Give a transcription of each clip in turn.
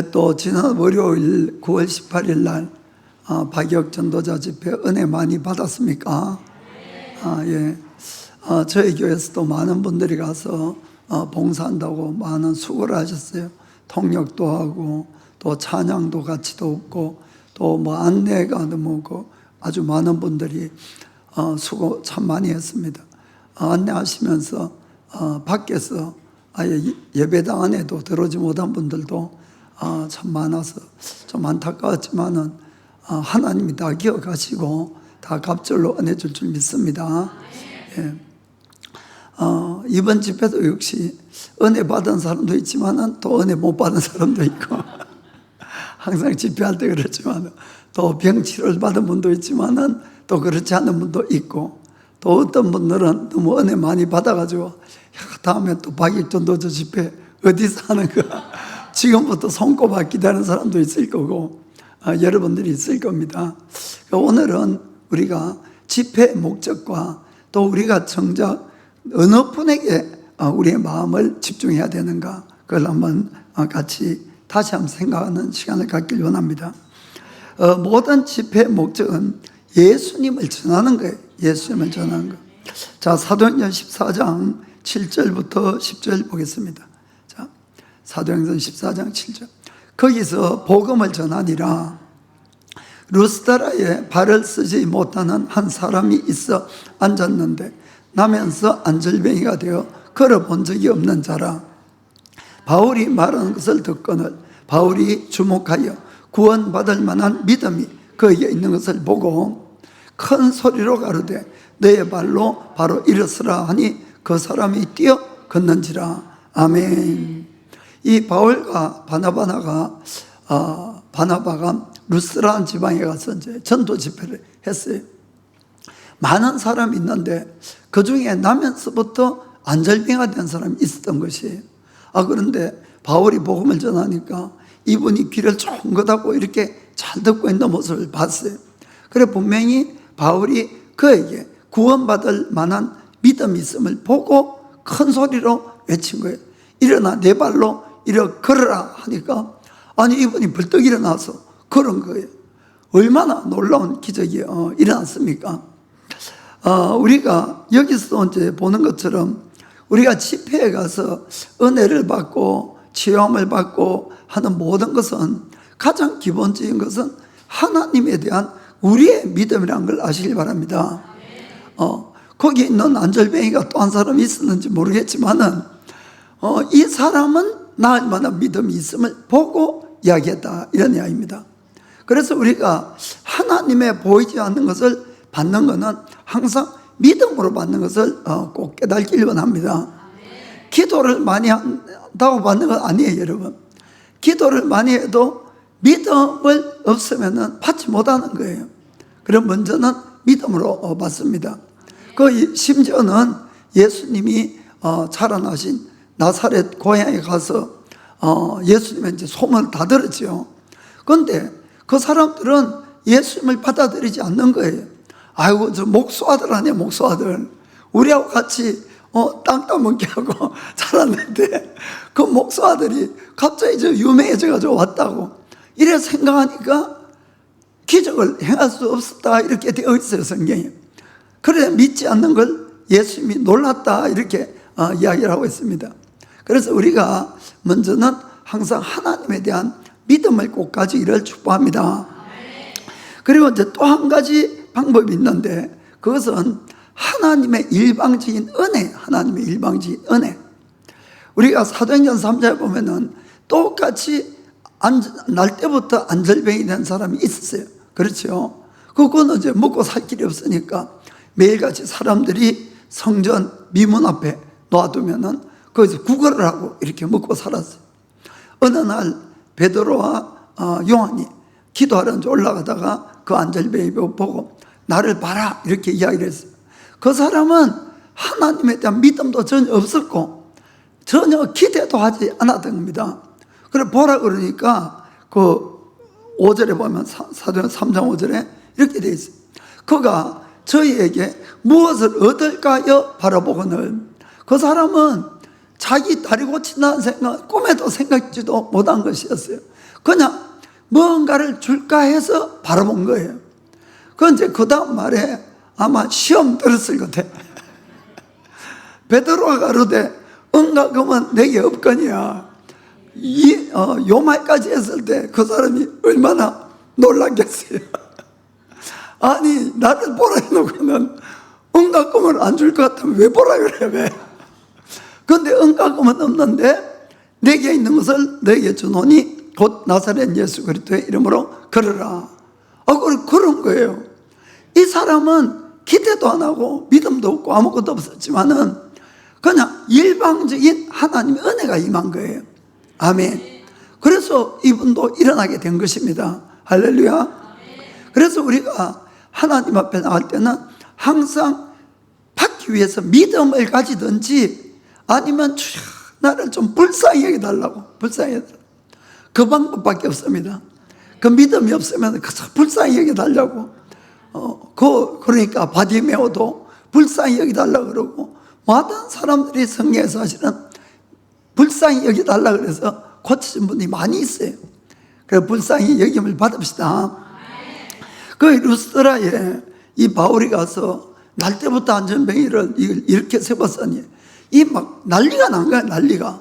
또 지난 월요일 9월 18일 날 박역 전도자 집회 은혜 많이 받았습니까? 예. 저희 교회에서도 많은 분들이 가서 봉사한다고 많은 수고를 하셨어요. 통역도 하고 또 찬양도 같이 돕고 또 뭐 안내가 너무 아주 많은 분들이 수고 참 많이 했습니다. 안내하시면서 밖에서 아예 예배당 안에도 들어오지 못한 분들도 참 많아서 좀 안타까웠지만은 하나님이 다 기억하시고 다 갑절로 은혜 줄 줄 믿습니다. 예. 이번 집회도 역시 은혜 받은 사람도 있지만은 또 은혜 못 받은 사람도 있고 항상 집회할 때 그렇지만 또 병치료를 받은 분도 있지만은 또 그렇지 않은 분도 있고 또 어떤 분들은 너무 은혜 많이 받아가지고 다음에 또 박익전도자 집회 어디서 하는가 지금부터 손꼽아 기다리는 사람도 있을 거고 여러분들이 있을 겁니다. 오늘은 우리가 집회의 목적과 또 우리가 정작 어느 분에게 우리의 마음을 집중해야 되는가 그걸 한번 같이 다시 한번 생각하는 시간을 갖길 원합니다. 모든 집회의 목적은 예수님을 전하는 거예요. 예수님을 전하는 거. 자, 사도행전 14장 7절부터 10절 보겠습니다. 자, 사도행전 14장 7절. 거기서 복음을 전하니라 루스드라에 발을 쓰지 못하는 한 사람이 있어 앉았는데 나면서 안절뱅이가 되어 걸어본 적이 없는 자라. 바울이 말하는 것을 듣거늘 바울이 주목하여 구원받을 만한 믿음이 그에게 있는 것을 보고 큰 소리로 가르되 너의 발로 바로 일어서라 하니 그 사람이 뛰어 걷는지라. 아멘. 이 바울과 바나바가 루스드라 지방에 가서 이제 전도 집회를 했어요. 많은 사람이 있는데 그 중에 나면서부터 안절병이가 된 사람이 있었던 것이에요. 그런데 바울이 복음을 전하니까 이분이 귀를 쫑긋하고 이렇게 잘 듣고 있는 모습을 봤어요. 그래 분명히 바울이 그에게 구원받을 만한 믿음이 있음을 보고 큰 소리로 외친 거예요. 일어나 내 발로 일어 걸어라 하니까 아니 이분이 벌떡 일어나서 걸은 거예요. 얼마나 놀라운 기적이 일어났습니까? 우리가 여기서 이제 보는 것처럼 우리가 집회에 가서 은혜를 받고 치유함을 받고 하는 모든 것은 가장 기본적인 것은 하나님에 대한 우리의 믿음이라는 걸 아시길 바랍니다. 거기 있는 안절뱅이가 또 한 사람이 있었는지 모르겠지만은 이 사람은 나을 만한 믿음이 있음을 보고 이야기했다 이런 이야기입니다. 그래서 우리가 하나님의 보이지 않는 것을 받는 것은 항상 믿음으로 받는 것을 꼭 깨닫길 원합니다. 기도를 많이 한다고 받는 건 아니에요, 여러분. 기도를 많이 해도 믿음을 없으면 받지 못하는 거예요. 그럼 먼저는 믿음으로 받습니다. 심지어는 예수님이 자라나신 나사렛 고향에 가서 예수님의 이제 소문을 다 들었죠. 그런데 그 사람들은 예수님을 받아들이지 않는 거예요. 아이고 저 목수아들 아니야 목수아들 우리하고 같이 땅 따먹게 하고 자랐는데 그 목수아들이 갑자기 저 유명해져 가지고 왔다고 이래 생각하니까 기적을 행할 수 없었다 이렇게 되어 있어요 성경에. 그래 믿지 않는 걸 예수님이 놀랐다 이렇게 이야기를 하고 있습니다. 그래서 우리가 먼저는 항상 하나님에 대한 믿음을 꼭 가지기를 축복합니다. 그리고 이제 또 한 가지 방법이 있는데 그것은 하나님의 일방적인 은혜, 하나님의 일방적인 은혜. 우리가 사도행전 3장에 보면은 똑같이 날 때부터 안절병이 된 사람이 있었어요. 그렇죠? 그거는 이제 먹고 살 길이 없으니까 매일같이 사람들이 성전 미문 앞에 놔두면은 거기서 구걸을 하고 이렇게 먹고 살았어요. 어느 날 베드로와 요한이 기도하러 올라가다가 그 안절병이 보고 나를 봐라 이렇게 이야기를 했어요. 그 사람은 하나님에 대한 믿음도 전혀 없었고 전혀 기대도 하지 않았던 겁니다. 그래 보라 그러니까 그 5절에 보면 사도행전 3장 5절에 이렇게 되어 있어요. 그가 저희에게 무엇을 얻을까요? 바라보거늘. 그 사람은 자기 다리 고친다는 생각 꿈에도 생각지도 못한 것이었어요. 그냥 뭔가를 줄까 해서 바라본 거예요. 그건 이제 그 다음 말에 아마 시험 들었을 것 같아. 베드로가 가로되 은과 금은 내게 없거니와 요 말까지 했을 때 그 사람이 얼마나 놀랐겠어요. 아니 나를 보라 해놓고는 은과 금을 안 줄 것 같으면 왜 보라 그래 왜? 그런데 은과 금은 없는데 내게 있는 것을 너에게 주노니 곧 나사렛 예수 그리스도의 이름으로 걸어라. 그런 거예요. 이 사람은 기대도 안 하고 믿음도 없고 아무것도 없었지만은 그냥 일방적인 하나님의 은혜가 임한 거예요. 아멘. 그래서 이분도 일어나게 된 것입니다. 할렐루야. 그래서 우리가 하나님 앞에 나갈 때는 항상 받기 위해서 믿음을 가지든지 아니면 주여 나를 좀 불쌍히 여겨달라고, 불쌍히 여겨달라고. 그 방법밖에 없습니다. 그 믿음이 없으면 그저 불쌍히 여겨달라고. 그러니까 바디메오도 불쌍히 여겨달라고 그러고, 모든 사람들이 성경에서 사실은 불쌍히 여겨달라고 그래서 고쳐진 분이 많이 있어요. 그래서 불쌍히 여김을 받읍시다. 그 루스드라에 이 바울이 가서 날 때부터 안전뱅이를 이렇게 세웠으니 이 막 난리가 난 거야, 난리가.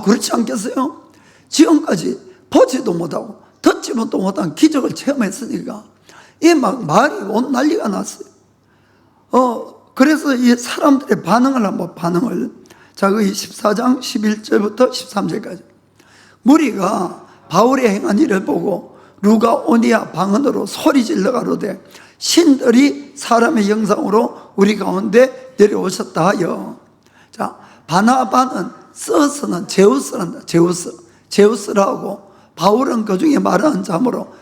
그렇지 않겠어요? 지금까지 보지도 못하고 듣지도 못한 기적을 체험했으니까 이 막 말이 온 난리가 났어요. 그래서 이 사람들의 반응을 한번 자, 그 14장 11절부터 13절까지. 무리가 바울의 행한 일을 보고 루가오니아 방언으로 소리질러 가로되 신들이 사람의 형상으로 우리 가운데 내려오셨다 하여. 자, 바나바는 서스는 제우스란다. 제우스라고 바울은 그 중에 말하는 자므로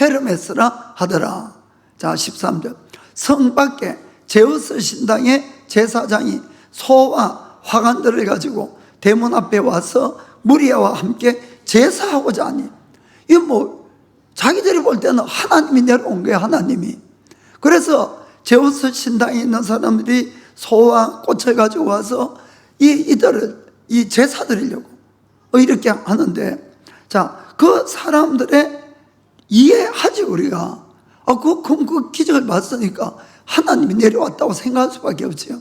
헤르메스라 하더라. 자, 13절. 성 밖에 제우스 신당의 제사장이 소와 화관들을 가지고 대문 앞에 와서 무리와 함께 제사하고자 하니, 이거 자기들이 볼 때는 하나님이 내려온 거예요, 하나님이. 그래서 제우스 신당에 있는 사람들이 소와 꽃을 가지고 와서 이들을 제사 드리려고 이렇게 하는데, 자, 그 사람들의 이해하지 우리가. 그 기적을 봤으니까 하나님이 내려왔다고 생각할 수밖에 없죠.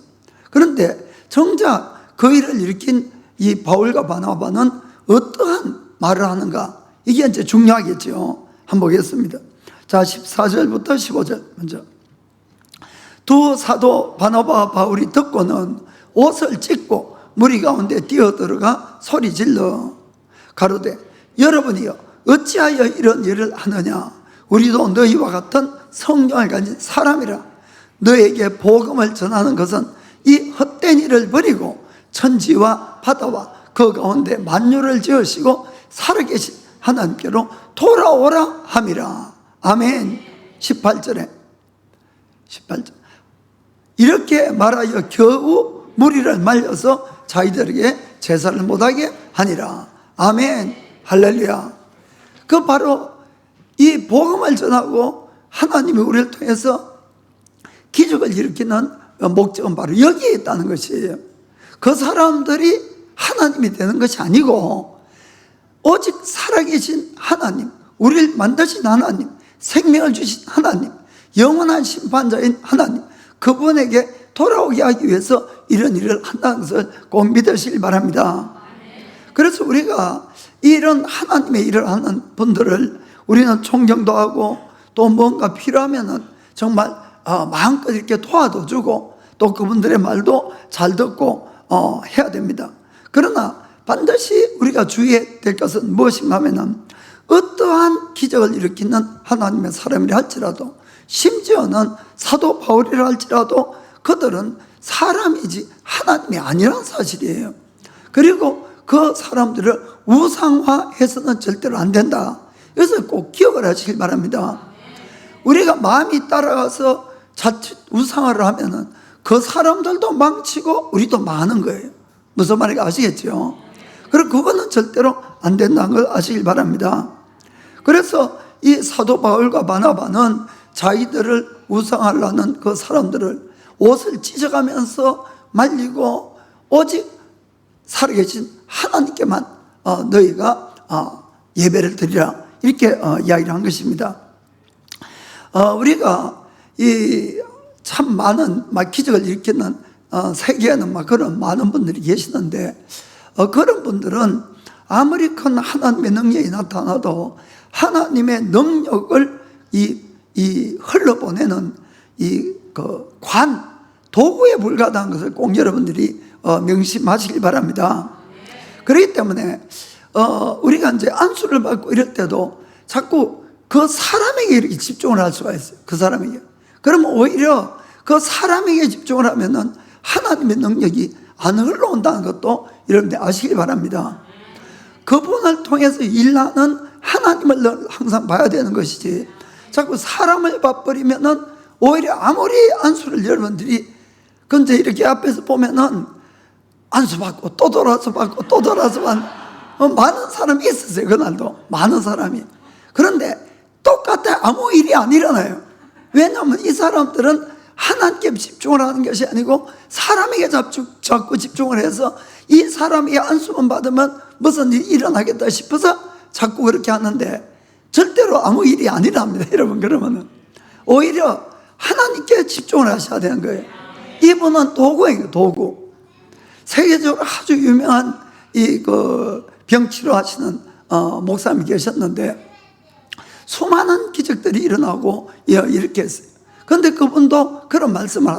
그런데 정작 그 일을 일으킨 이 바울과 바나바는 어떠한 말을 하는가, 이게 이제 중요하겠죠. 한번 보겠습니다. 자, 14절부터 15절 먼저. 두 사도 바나바와 바울이 듣고는 옷을 찢고 무리 가운데 뛰어들어가 소리질러 가로되 여러분이여 어찌하여 이런 일을 하느냐? 우리도 너희와 같은 성령을 가진 사람이라. 너에게 복음을 전하는 것은 이 헛된 일을 버리고 천지와 바다와 그 가운데 만유를 지으시고 살아계신 하나님께로 돌아오라 함이라. 아멘. 18절. 이렇게 말하여 겨우 무리를 말려서 자기들에게 제사를 못하게 하니라. 아멘. 할렐루야. 그 바로 이 복음을 전하고 하나님이 우리를 통해서 기적을 일으키는 목적은 바로 여기에 있다는 것이에요. 그 사람들이 하나님이 되는 것이 아니고 오직 살아계신 하나님, 우리를 만드신 하나님, 생명을 주신 하나님, 영원한 심판자인 하나님, 그분에게 돌아오게 하기 위해서 이런 일을 한다는 것을 꼭 믿으시길 바랍니다. 그래서 우리가 이런 하나님의 일을 하는 분들을 우리는 존경도 하고 또 뭔가 필요하면은 정말 마음껏 이렇게 도와도 주고 또 그분들의 말도 잘 듣고 해야 됩니다. 그러나 반드시 우리가 주의해야 될 것은 무엇인가 하면은 어떠한 기적을 일으키는 하나님의 사람이라 할지라도, 심지어는 사도 바울이라 할지라도 그들은 사람이지 하나님이 아니라는 사실이에요. 그리고 그 사람들을 우상화해서는 절대로 안 된다. 그래서 꼭 기억을 하시길 바랍니다. 우리가 마음이 따라가서 자칫 우상화를 하면은 그 사람들도 망치고 우리도 망하는 거예요. 무슨 말인지 아시겠죠? 그리고 그거는 절대로 안 된다는 걸 아시길 바랍니다. 그래서 이 사도 바울과 바나바는 자기들을 우상하려는 그 사람들을 옷을 찢어가면서 말리고 오직 살아계신 하나님께만 너희가 예배를 드리라, 이렇게 이야기를 한 것입니다. 우리가 이 참 많은 기적을 일으키는 세계에는 그런 많은 분들이 계시는데, 그런 분들은 아무리 큰 하나님의 능력이 나타나도 하나님의 능력을 흘러보내는 도구에 불과하다는 것을 꼭 여러분들이 명심하시길 바랍니다. 그렇기 때문에 우리가 이제 안수를 받고 이럴 때도 자꾸 그 사람에게 이렇게 집중을 할 수가 있어요. 그 사람에게. 그러면 오히려 그 사람에게 집중을 하면은 하나님의 능력이 안 흘러온다는 것도 여러분들 아시길 바랍니다. 그분을 통해서 일하는 하나님을 항상 봐야 되는 것이지, 자꾸 사람을 봐버리면은 오히려 아무리 안수를 여러분들이 근데 이렇게 앞에서 보면은 안수 받고 또 돌아서 받고 또 돌아서 받고 많은 사람이 있었어요. 그날도 많은 사람이. 그런데 똑같아 아무 일이 안 일어나요. 왜냐하면 이 사람들은 하나님께 집중을 하는 것이 아니고 사람에게 자꾸 집중을 해서 이 사람이 안수만 받으면 무슨 일이 일어나겠다 싶어서 자꾸 그렇게 하는데 절대로 아무 일이 안 일어납니다. 여러분, 그러면은 오히려 하나님께 집중을 하셔야 되는 거예요. 이분은 도구예요, 도구. 세계적으로 아주 유명한 병 치료하시는 목사님이 계셨는데 수많은 기적들이 일어나고 이렇게 했어요. 그런데 그분도 그런 말씀을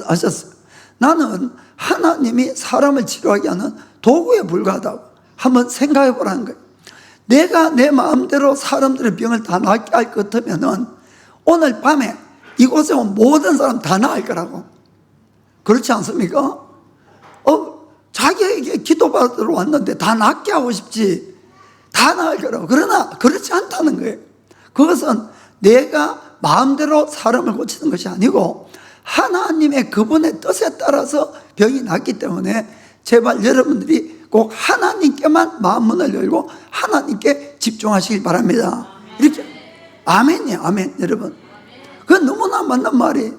하셨어요. 나는 하나님이 사람을 치료하게 하는 도구에 불과하다고 한번 생각해 보라는 거예요. 내가 내 마음대로 사람들의 병을 다 낫게 할 것 같으면은 오늘 밤에 이곳에 온 모든 사람 다 나을 거라고. 그렇지 않습니까? 자기에게 기도받으러 왔는데 다 낫게 하고 싶지, 다 나을 거라고. 그러나 그렇지 않다는 거예요. 그것은 내가 마음대로 사람을 고치는 것이 아니고 하나님의 그분의 뜻에 따라서 병이 낫기 때문에 제발 여러분들이 꼭 하나님께만 마음문을 열고 하나님께 집중하시길 바랍니다. 이렇게. 아멘이에요, 아멘. 여러분, 그건 너무나 맞는 말이.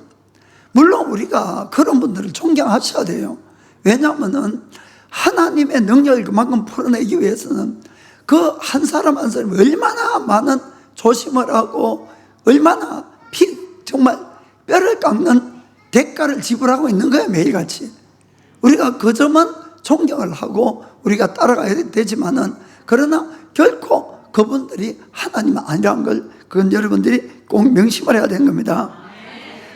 물론 우리가 그런 분들을 존경하셔야 돼요. 왜냐하면은 하나님의 능력을 그만큼 풀어내기 위해서는 그 한 사람 한 사람이 얼마나 많은 조심을 하고 얼마나 정말 뼈를 깎는 대가를 지불하고 있는 거예요, 매일같이. 우리가 그 점은 존경을 하고 우리가 따라가야 되지만은, 그러나 결코 그분들이 하나님은 아니라는 걸, 그건 여러분들이 꼭 명심을 해야 되는 겁니다.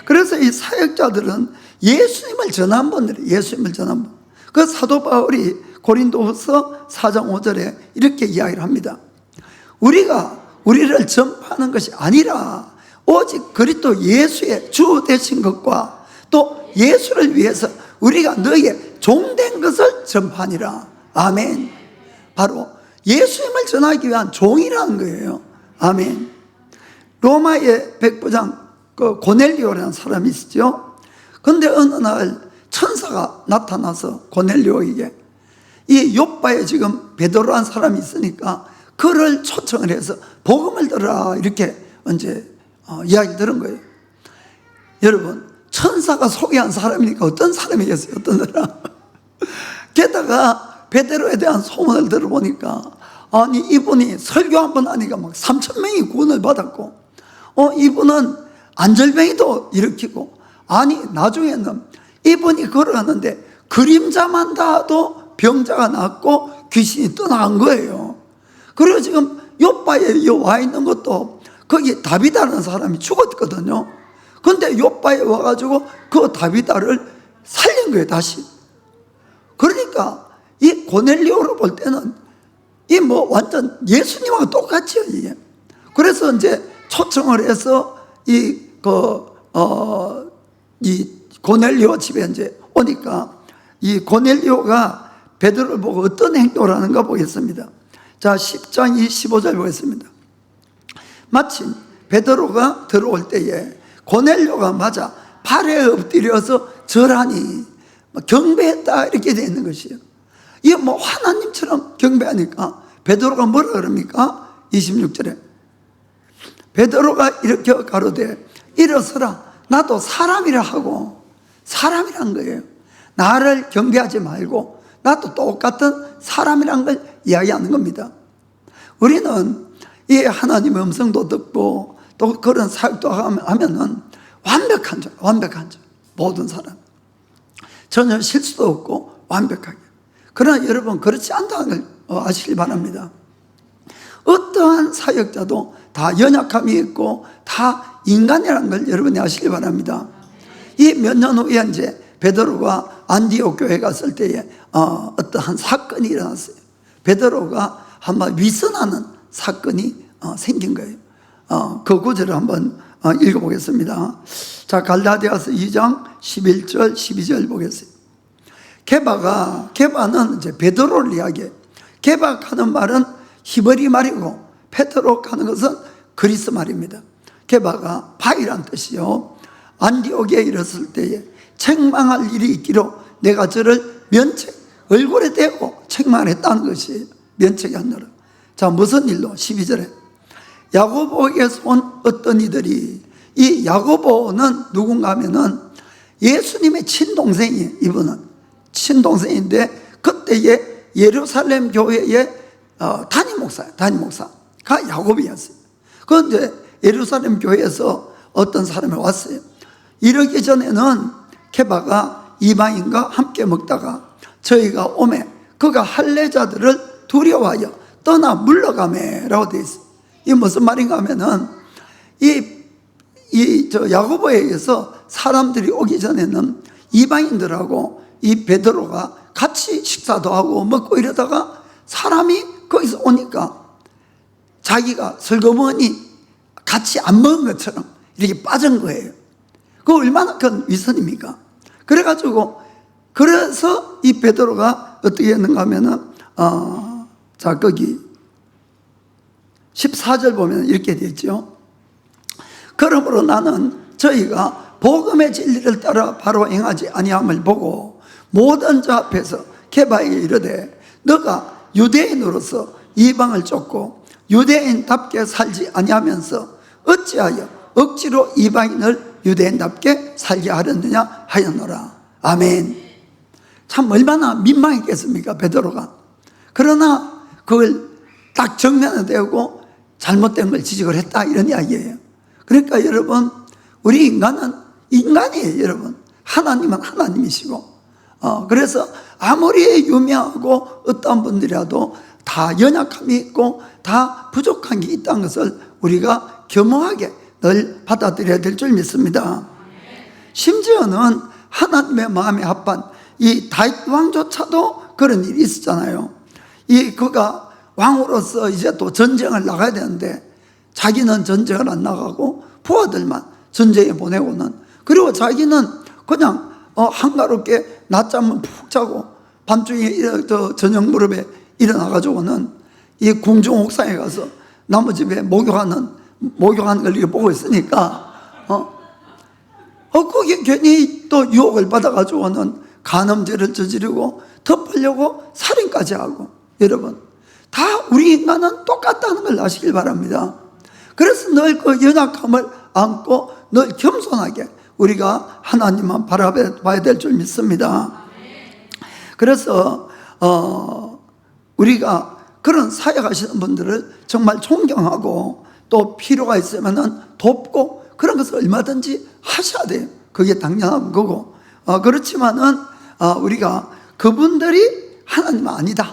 그래서 이 사역자들은 예수님을 전한 분들이에요. 예수님을 전한 분. 그 사도 바울이 고린도후서 4장 5절에 이렇게 이야기를 합니다. 우리를 전파하는 것이 아니라 오직 그리스도 예수의 주 되신 것과 또 예수를 위해서 우리가 너희의 종된 것을 전파하니라. 아멘. 바로 예수님을 전하기 위한 종이라는 거예요. 아멘. 로마의 백부장 고넬리오라는 사람이 있었죠. 그런데 어느 날 천사가 나타나서 고넬리오에게 이 욥바에 지금 베드로라는 사람이 있으니까 그를 초청을 해서 복음을 들어라, 이렇게 이제 이야기 들은 거예요. 여러분, 천사가 소개한 사람이니까 어떤 사람이겠어요? 어떤 사람? 게다가 베드로에 대한 소문을 들어보니까 아니 이분이 설교 한번 하니까 막 3,000명이 구원을 받았고 이분은 안절병이도 일으키고, 아니 나중에는 이분이 걸어가는데 그림자만 닿아도 병자가 낫고 귀신이 떠나간 거예요. 그리고 지금 욥바에 와 있는 것도 거기 다비다라는 사람이 죽었거든요. 근데 욥바에 와가지고 그 다비다를 살린 거예요, 다시. 그러니까 이 고넬리오로 볼 때는 이 완전 예수님하고 똑같죠, 이게. 그래서 이제 초청을 해서 이 고넬리오 집에 이제 오니까 이 고넬리오가 베드로를 보고 어떤 행동을 하는가 보겠습니다. 자, 10장 25절 보겠습니다. 마침 베드로가 들어올 때에 고넬료가 맞아 발에 엎드려서 절하니 경배했다, 이렇게 되어 있는 것이에요. 이게 하나님처럼 경배하니까 베드로가 뭐라 그럽니까? 26절에 베드로가 이렇게 가로되 일어서라, 나도 사람이라 하고. 사람이란 거예요. 나를 경배하지 말고 나도 똑같은 사람이란 걸 이야기하는 겁니다. 우리는 이 하나님의 음성도 듣고 또 그런 사역도 하면은 완벽한 줄, 모든 사람. 전혀 실수도 없고 완벽하게. 그러나 여러분, 그렇지 않다는 걸 아시길 바랍니다. 어떠한 사역자도 다 연약함이 있고 다 인간이라는 걸 여러분이 아시길 바랍니다. 이 몇 년 후에 이제 베드로가 안디옥 교회 갔을 때에 어떠한 사건이 일어났어요. 베드로가 한번 위선하는 사건이 생긴 거예요. 그 구절을 한번 읽어보겠습니다. 자, 갈라디아서 2장 11절 12절 보겠습니다. 게바는 이제 베드로를 이야기해요. 게바하는 말은 히브리 말이고 페트로 하는 것은 그리스 말입니다. 게바가 바위란 뜻이요. 안디옥에 이르렀을 때에 책망할 일이 있기로 내가 저를 얼굴에 대고 책망했다는 것이 면책이 아니라. 자, 무슨 일로? 12절에 야고보에게서 온 어떤 이들이, 이 야고보는 누군가 하면은 예수님의 친동생이에요. 이분은 친동생인데 그때의 예루살렘 교회의 담임 목사가 야고보였어요. 그런데 예루살렘 교회에서 어떤 사람이 왔어요. 이러기 전에는 게바가 이방인과 함께 먹다가 저희가 오매 그가 할례자들을 두려워하여 떠나 물러가매라고 되어 있어요. 이게 무슨 말인가 하면은 야고보에 의해서 사람들이 오기 전에는 이방인들하고 이 베드로가 같이 식사도 하고 먹고 이러다가 사람이 거기서 오니까 자기가 슬그머니 같이 안 먹은 것처럼 이렇게 빠진 거예요. 그 얼마나 큰 위선입니까? 그래서 이 베드로가 어떻게 했는가 하면은 자, 거기 14절 보면 이렇게 되죠. 그러므로 나는 저희가 복음의 진리를 따라 바로 행하지 아니함을 보고 모든 자 앞에서 게바에게 이르되 너가 유대인으로서 이방을 쫓고 유대인답게 살지 아니하면서 어찌하여 억지로 이방인을 유대인답게 살게 하렸느냐 하였노라. 아멘. 참 얼마나 민망했겠습니까, 베드로가. 그러나 그걸 딱 정면에 대고 잘못된 걸 지적을 했다, 이런 이야기예요. 그러니까 여러분, 우리 인간은 인간이에요. 여러분, 하나님은 하나님이시고 그래서 아무리 유명하고 어떤 분들이라도 다 연약함이 있고 다 부족한 게 있다는 것을 우리가 겸허하게 늘 받아들여야 될 줄 믿습니다. 심지어는 하나님의 마음에 합한 이 다윗 왕조차도 그런 일이 있었잖아요. 그가 왕으로서 이제 또 전쟁을 나가야 되는데 자기는 전쟁을 안 나가고 부하들만 전쟁에 보내고는, 그리고 자기는 그냥 한가롭게 낮잠은 푹 자고 밤중에 저녁 무렵에 일어나가지고는 이 궁중 옥상에 가서 나무집에 목욕하는 걸 이렇게 보고 있으니까 거기에 괜히 또 유혹을 받아가지고는 간음죄를 저지르고 덮으려고 살인까지 하고. 여러분, 다 우리 인간은 똑같다는 걸 아시길 바랍니다. 그래서 늘 그 연약함을 안고 늘 겸손하게 우리가 하나님만 바라봐야 될 줄 믿습니다. 그래서 우리가 그런 사역하시는 분들을 정말 존경하고 또 필요가 있으면 돕고 그런 것을 얼마든지 하셔야 돼요. 그게 당연한 거고. 그렇지만은 우리가 그분들이 하나님 아니다는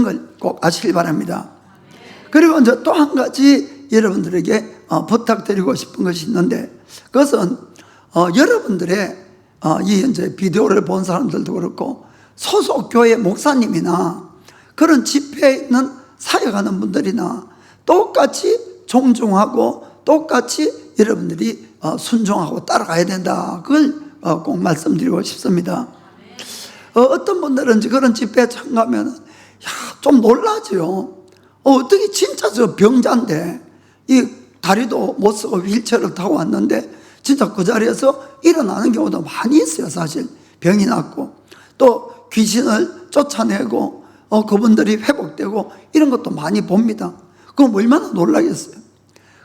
걸 꼭 아시길 바랍니다. 그리고 이제 또 한 가지 여러분들에게 부탁드리고 싶은 것이 있는데, 그것은 여러분들의 이 현재 비디오를 본 사람들도 그렇고 소속 교회 목사님이나 그런 집회에 있는 사역하는 분들이나 똑같이 존중하고 똑같이 여러분들이 순종하고 따라가야 된다. 그걸 꼭 말씀드리고 싶습니다. 어떤 분들은 그런 집회에 참가하면 좀 놀라죠. 어떻게 진짜 저 병자인데 이 다리도 못 쓰고 휠체어를 타고 왔는데 진짜 그 자리에서 일어나는 경우도 많이 있어요. 사실 병이 났고 또 귀신을 쫓아내고 그분들이 회복되고 이런 것도 많이 봅니다. 그럼 얼마나 놀라겠어요.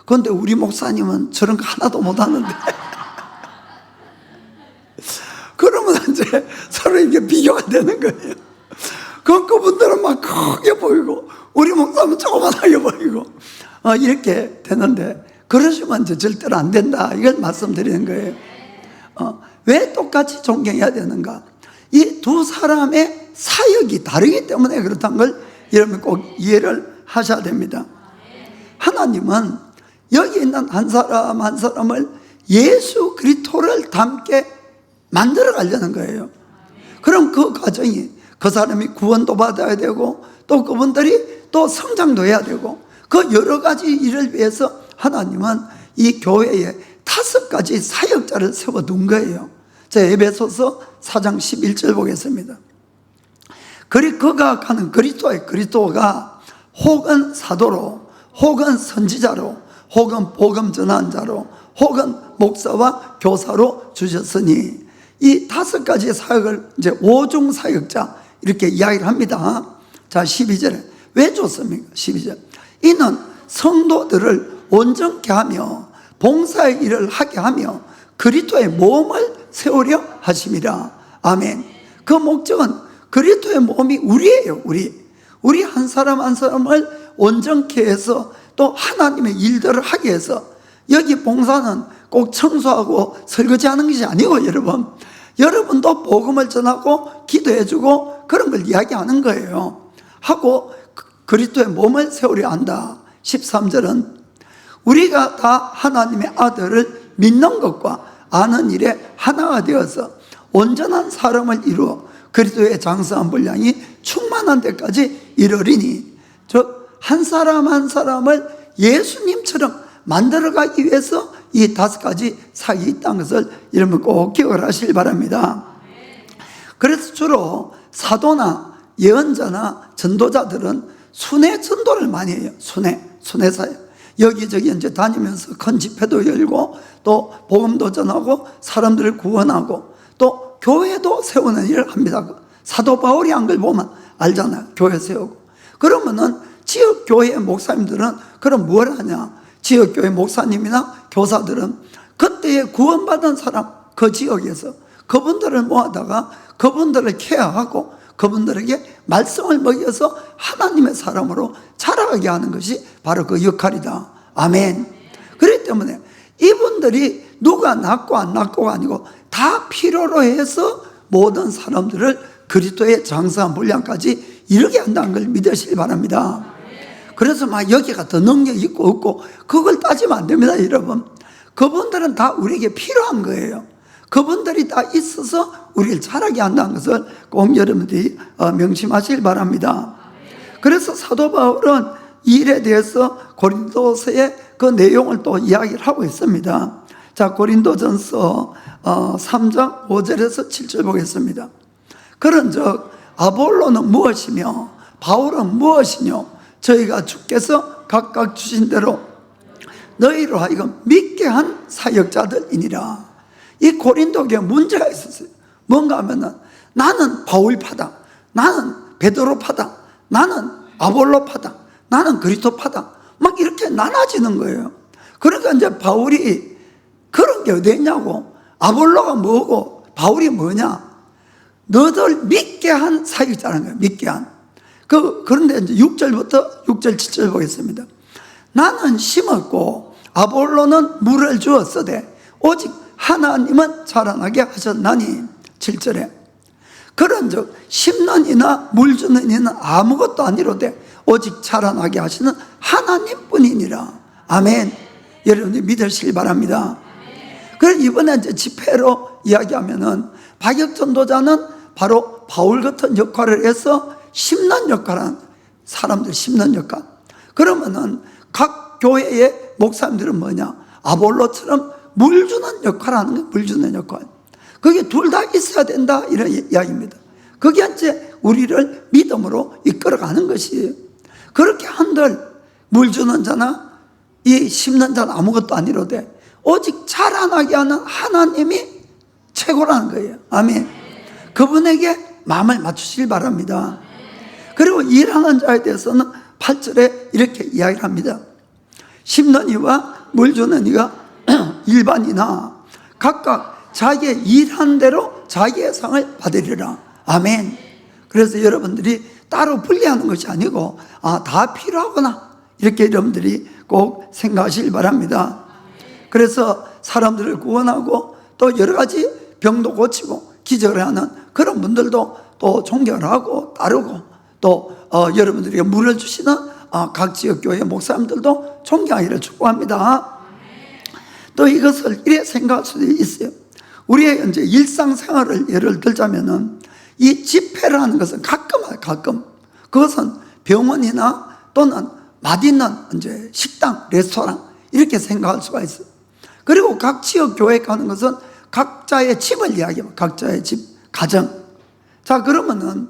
그런데 우리 목사님은 저런 거 하나도 못하는데 그러면 이제 서로 이게 비교가 되는 거예요. 그분들은 막 크게 보이고 우리 목사는 조그만하게 보이고 이렇게 되는데, 그러시면 이제 절대로 안 된다, 이걸 말씀드리는 거예요. 왜 똑같이 존경해야 되는가? 이 두 사람의 사역이 다르기 때문에 그렇다는 걸 여러분 꼭 이해를 하셔야 됩니다. 하나님은 여기 있는 한 사람 한 사람을 예수 그리스도를 닮게 만들어 가려는 거예요. 그럼 그 과정이, 그 사람이 구원도 받아야 되고 또 그분들이 또 성장도 해야 되고, 그 여러 가지 일을 위해서 하나님은 이 교회에 5가지 사역자를 세워둔 거예요. 자, 에베소서 4장 11절 보겠습니다. 그가 가는 그리스도가 혹은 사도로, 혹은 선지자로, 혹은 복음 전환자로, 혹은 목사와 교사로 주셨으니, 이 5가지 사역을 이제 5중 사역자 이렇게 이야기를 합니다. 자, 12절에 왜 줬습니까? 12절, 이는 성도들을 온전케 하며 봉사의 일을 하게 하며 그리스도의 몸을 세우려 하심이라. 아멘. 그 목적은 그리스도의 몸이 우리예요. 우리 한 사람 한 사람을 온전케 해서 또 하나님의 일들을 하게 해서, 여기 봉사는 꼭 청소하고 설거지하는 것이 아니고 여러분도 복음을 전하고 기도해주고 그런 걸 이야기하는 거예요. 하고 그리스도의 몸을 세우려 한다. 13절은 우리가 다 하나님의 아들을 믿는 것과 아는 일에 하나가 되어서 온전한 사람을 이루어 그리스도의 장성한 분량이 충만한 데까지 이르리니, 즉 한 사람 한 사람을 예수님처럼 만들어가기 위해서 이 5가지 사역이 있다는 것을 여러분 꼭 기억을 하시기 바랍니다. 그래서 주로 사도나 예언자나 전도자들은 순회 전도를 많이 해요. 순회 사역. 여기저기 이제 다니면서 큰 집회도 열고 또 복음도 전하고 사람들을 구원하고 또 교회도 세우는 일을 합니다. 사도 바울이 한 걸 보면 알잖아요. 교회 세우고. 그러면은 지역교회 목사님들은 그럼 뭘 하냐? 지역교회 목사님이나 교사들은 그때에 구원받은 사람, 그 지역에서 그분들을 모아다가 그분들을 케어하고 그분들에게 말씀을 먹여서 하나님의 사람으로 자라가게 하는 것이 바로 그 역할이다. 아멘. 그렇기 때문에 이분들이 누가 낫고 안 낫고가 아니고 다 필요로 해서 모든 사람들을 그리스도의 장성한 분량까지 이르게 한다는 걸 믿으시기 바랍니다. 그래서 막 여기가 더 능력이 있고 없고 그걸 따지면 안 됩니다, 여러분. 그분들은 다 우리에게 필요한 거예요. 그분들이 다 있어서 우리를 자라게 한다는 것을 꼭 여러분들이 명심하시길 바랍니다. 그래서 사도 바울은 이 일에 대해서 고린도서의 그 내용을 또 이야기를 하고 있습니다. 자, 고린도전서 3장 5절에서 7절 보겠습니다. 그런즉 아볼로는 무엇이며 바울은 무엇이뇨? 저희가 주께서 각각 주신 대로 너희로 하여금 믿게 한 사역자들이니라. 이 고린도 교회에 문제가 있었어요. 뭔가 하면은 나는 바울파다, 나는 베드로파다, 나는 아볼로파다, 나는 그리스도파다, 막 이렇게 나눠지는 거예요. 그러니까 이제 바울이 그런 게 어디 있냐고, 아볼로가 뭐고 바울이 뭐냐, 너들 믿게 한 사역자라는 거예요. 믿게 한. 그런데 이제 6절부터 6절 7절 보겠습니다. 나는 심었고 아볼로는 물을 주었으되 오직 하나님은 자라나게 하셨나니. 7절에 그런즉 심는 이나 물 주는 이는 아무것도 아니로되 오직 자라나게 하시는 하나님뿐이니라. 아멘. 여러분들 믿으시기 바랍니다. 그래서 이번에 이제 집회로 이야기하면은 박역전도자는 바로 바울 같은 역할을 해서 심는 역할을 하는 사람들, 심는 역할. 그러면은 각 교회의 목사님들은 뭐냐? 아볼로처럼 물 주는 역할을 하는 거예요. 물 주는 역할. 그게 둘 다 있어야 된다, 이런 이야기입니다. 그게 이제 우리를 믿음으로 이끌어가는 것이에요. 그렇게 한들 물 주는 자나 이 심는 자는 아무것도 아니로되 오직 자라나게 하는 하나님이 최고라는 거예요. 아멘. 그분에게 마음을 맞추시길 바랍니다. 그리고 일하는 자에 대해서는 8절에 이렇게 이야기를 합니다. 심는 이와 물 주는 이가 일반이나 각각 자기의 일한 대로 자기의 상을 받으리라. 아멘. 그래서 여러분들이 따로 분리하는 것이 아니고 다 필요하구나, 이렇게 여러분들이 꼭 생각하시길 바랍니다. 그래서 사람들을 구원하고 또 여러 가지 병도 고치고 기적을 하는 그런 분들도 또 존경을 하고 따르고, 또 여러분들에게 물을 주시는 각 지역 교회 목사님들도 존경하기를 축복합니다. 또 이것을 이래 생각할 수도 있어요. 우리의 이제 일상생활을 예를 들자면은 이 집회라는 것은 가끔 그것은 병원이나 또는 맛있는 이제 식당, 레스토랑 이렇게 생각할 수가 있어요. 그리고 각 지역 교회 가는 것은 각자의 집을 이야기합니다. 각자의 집, 가정. 자, 그러면은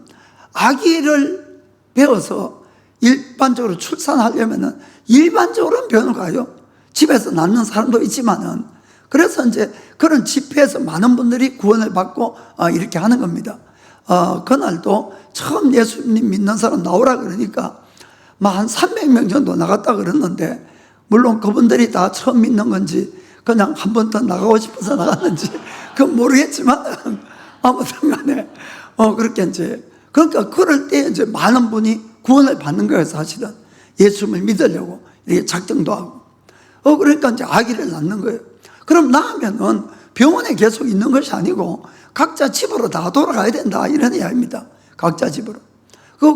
아기를 배워서 일반적으로 출산하려면은 일반적으로는 병원을 가요. 집에서 낳는 사람도 있지만은, 그래서 이제 그런 집회에서 많은 분들이 구원을 받고 이렇게 하는 겁니다. 그날도 처음 예수님 믿는 사람 나오라 그러니까 한 300명 정도 나갔다 그랬는데, 물론 그분들이 다 처음 믿는 건지 그냥 한 번 더 나가고 싶어서 나갔는지 그건 모르겠지만 아무튼 간에 그렇게 이제, 그러니까 그럴 때 이제 많은 분이 구원을 받는 거예요. 사실은 예수님을 믿으려고 이렇게 작정도 하고 그러니까 이제 아기를 낳는 거예요. 그럼 낳으면은 병원에 계속 있는 것이 아니고 각자 집으로 다 돌아가야 된다, 이런 이야기입니다. 각자 집으로.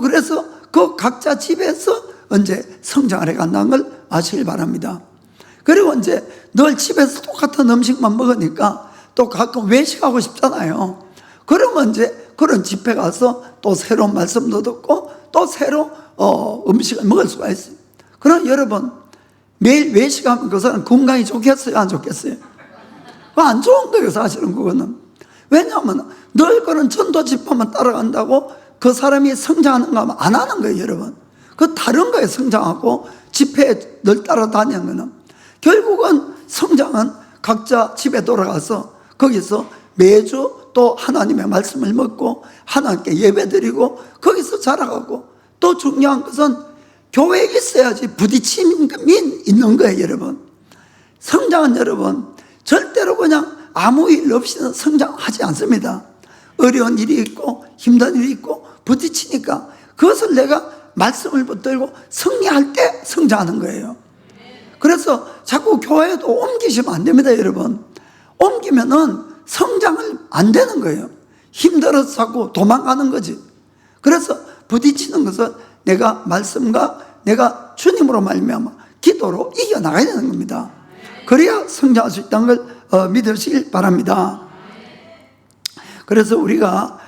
그래서 그 각자 집에서 이제 성장을 해 간다는 걸 아시길 바랍니다. 그리고 이제 늘 집에서 똑같은 음식만 먹으니까 또 가끔 외식하고 싶잖아요. 그러면 이제 그런 집회 가서 또 새로운 말씀도 듣고 또 새로 음식을 먹을 수가 있어요. 그럼 여러분, 매일 외식하면 그 사람 건강이 좋겠어요, 안 좋겠어요? 안 좋은 거예요, 사실은 그거는. 왜냐하면 늘 그런 전도 집회만 따라간다고 그 사람이 성장하는가 하면 안 하는 거예요, 여러분. 그 다른 거에 성장하고 집회에 늘 따라다니는 거는. 결국은 성장은 각자 집에 돌아가서 거기서 매주 또 하나님의 말씀을 먹고 하나님께 예배드리고 거기서 자라가고, 또 중요한 것은 교회에 있어야지 부딪힘이 있는 거예요, 여러분. 성장은 여러분 절대로 그냥 아무 일 없이는 성장하지 않습니다. 어려운 일이 있고 힘든 일이 있고 부딪히니까 그것을 내가 말씀을 붙들고 승리할 때 성장하는 거예요. 그래서 자꾸 교회도 옮기시면 안 됩니다, 여러분. 옮기면은 성장을 안 되는 거예요. 힘들어서 자꾸 도망가는 거지. 그래서 부딪히는 것은 내가 말씀과 내가 주님으로 말미암아 기도로 이겨나가야 되는 겁니다. 그래야 성장할 수 있다는 걸 믿으시길 바랍니다. 그래서 우리가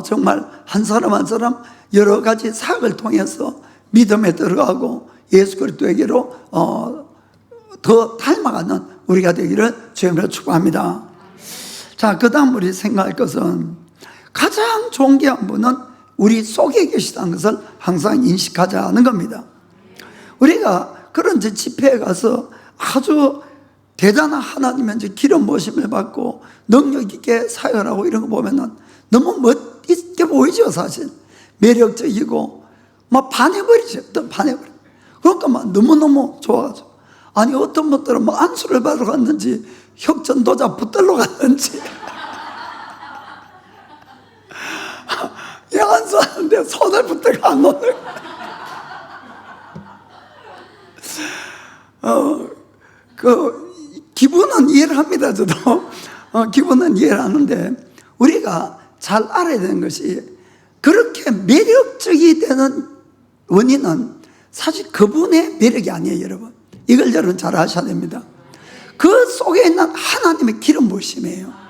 정말 한 사람 한 사람 여러 가지 사역을 통해서 믿음에 들어가고 예수 그리스도에게로 더 닮아가는 우리가 되기를 주님으로 축복합니다. 자, 그 다음 우리 생각할 것은 가장 존귀한 분은 우리 속에 계시다는 것을 항상 인식하자는 겁니다. 우리가 그런 집회에 가서 아주 대단한 하나님의 이제 기름 부으심을 받고 능력 있게 사역을 하고 이런 거 보면은 너무 멋있게 보이죠, 사실. 매력적이고 막 반해버리죠. 또 반해버려. 그러니까 막 너무너무 좋아가지고, 아니 어떤 분들은 뭐 안수를 받으러 갔는지 혁전도자 붙들러 갔는지 안수하는데 손을 붙들고 안 오는 기분은 이해를 합니다. 저도 기분은 이해를 하는데, 우리가 잘 알아야 되는 것이 그렇게 매력적이 되는 원인은 사실 그분의 매력이 아니에요, 여러분. 이걸 여러분 잘 아셔야 됩니다. 그 속에 있는 하나님의 기름 부으심이에요.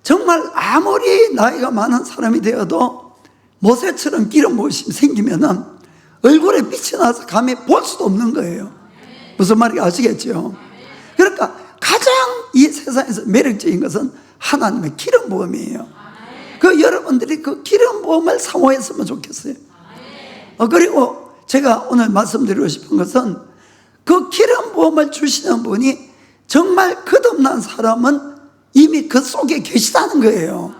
정말 아무리 나이가 많은 사람이 되어도 모세처럼 기름 부으심이 생기면은 얼굴에 빛이 나서 감히 볼 수도 없는 거예요. 무슨 말인지 아시겠죠? 그러니까 가장 이 세상에서 매력적인 것은 하나님의 기름 부음이에요. 그 여러분들이 그 기름 부음을 사모했으면 좋겠어요. 그리고 제가 오늘 말씀드리고 싶은 것은 그 기름 부음을 주시는 분이 정말 거듭난 사람은 이미 그 속에 계시다는 거예요.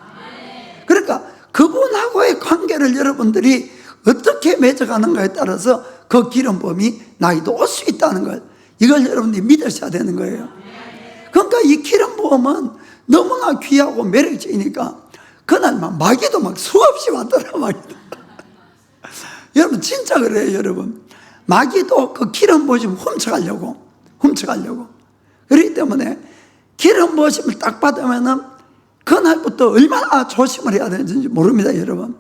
그러니까 그분하고의 관계를 여러분들이 어떻게 맺어가는가에 따라서 그 기름 부음이 나에게도 올 수 있다는 걸, 이걸 여러분들이 믿으셔야 되는 거예요. 그러니까 이 기름 부음은 너무나 귀하고 매력적이니까 그날 막 마귀도 막 수없이 왔더라, 마귀도. 여러분 진짜 그래요. 여러분 마귀도 그 기름 부으심을 훔쳐가려고 그렇기 때문에 기름 부으심을 딱 받으면은 그날부터 얼마나 조심을 해야 되는지 모릅니다. 여러분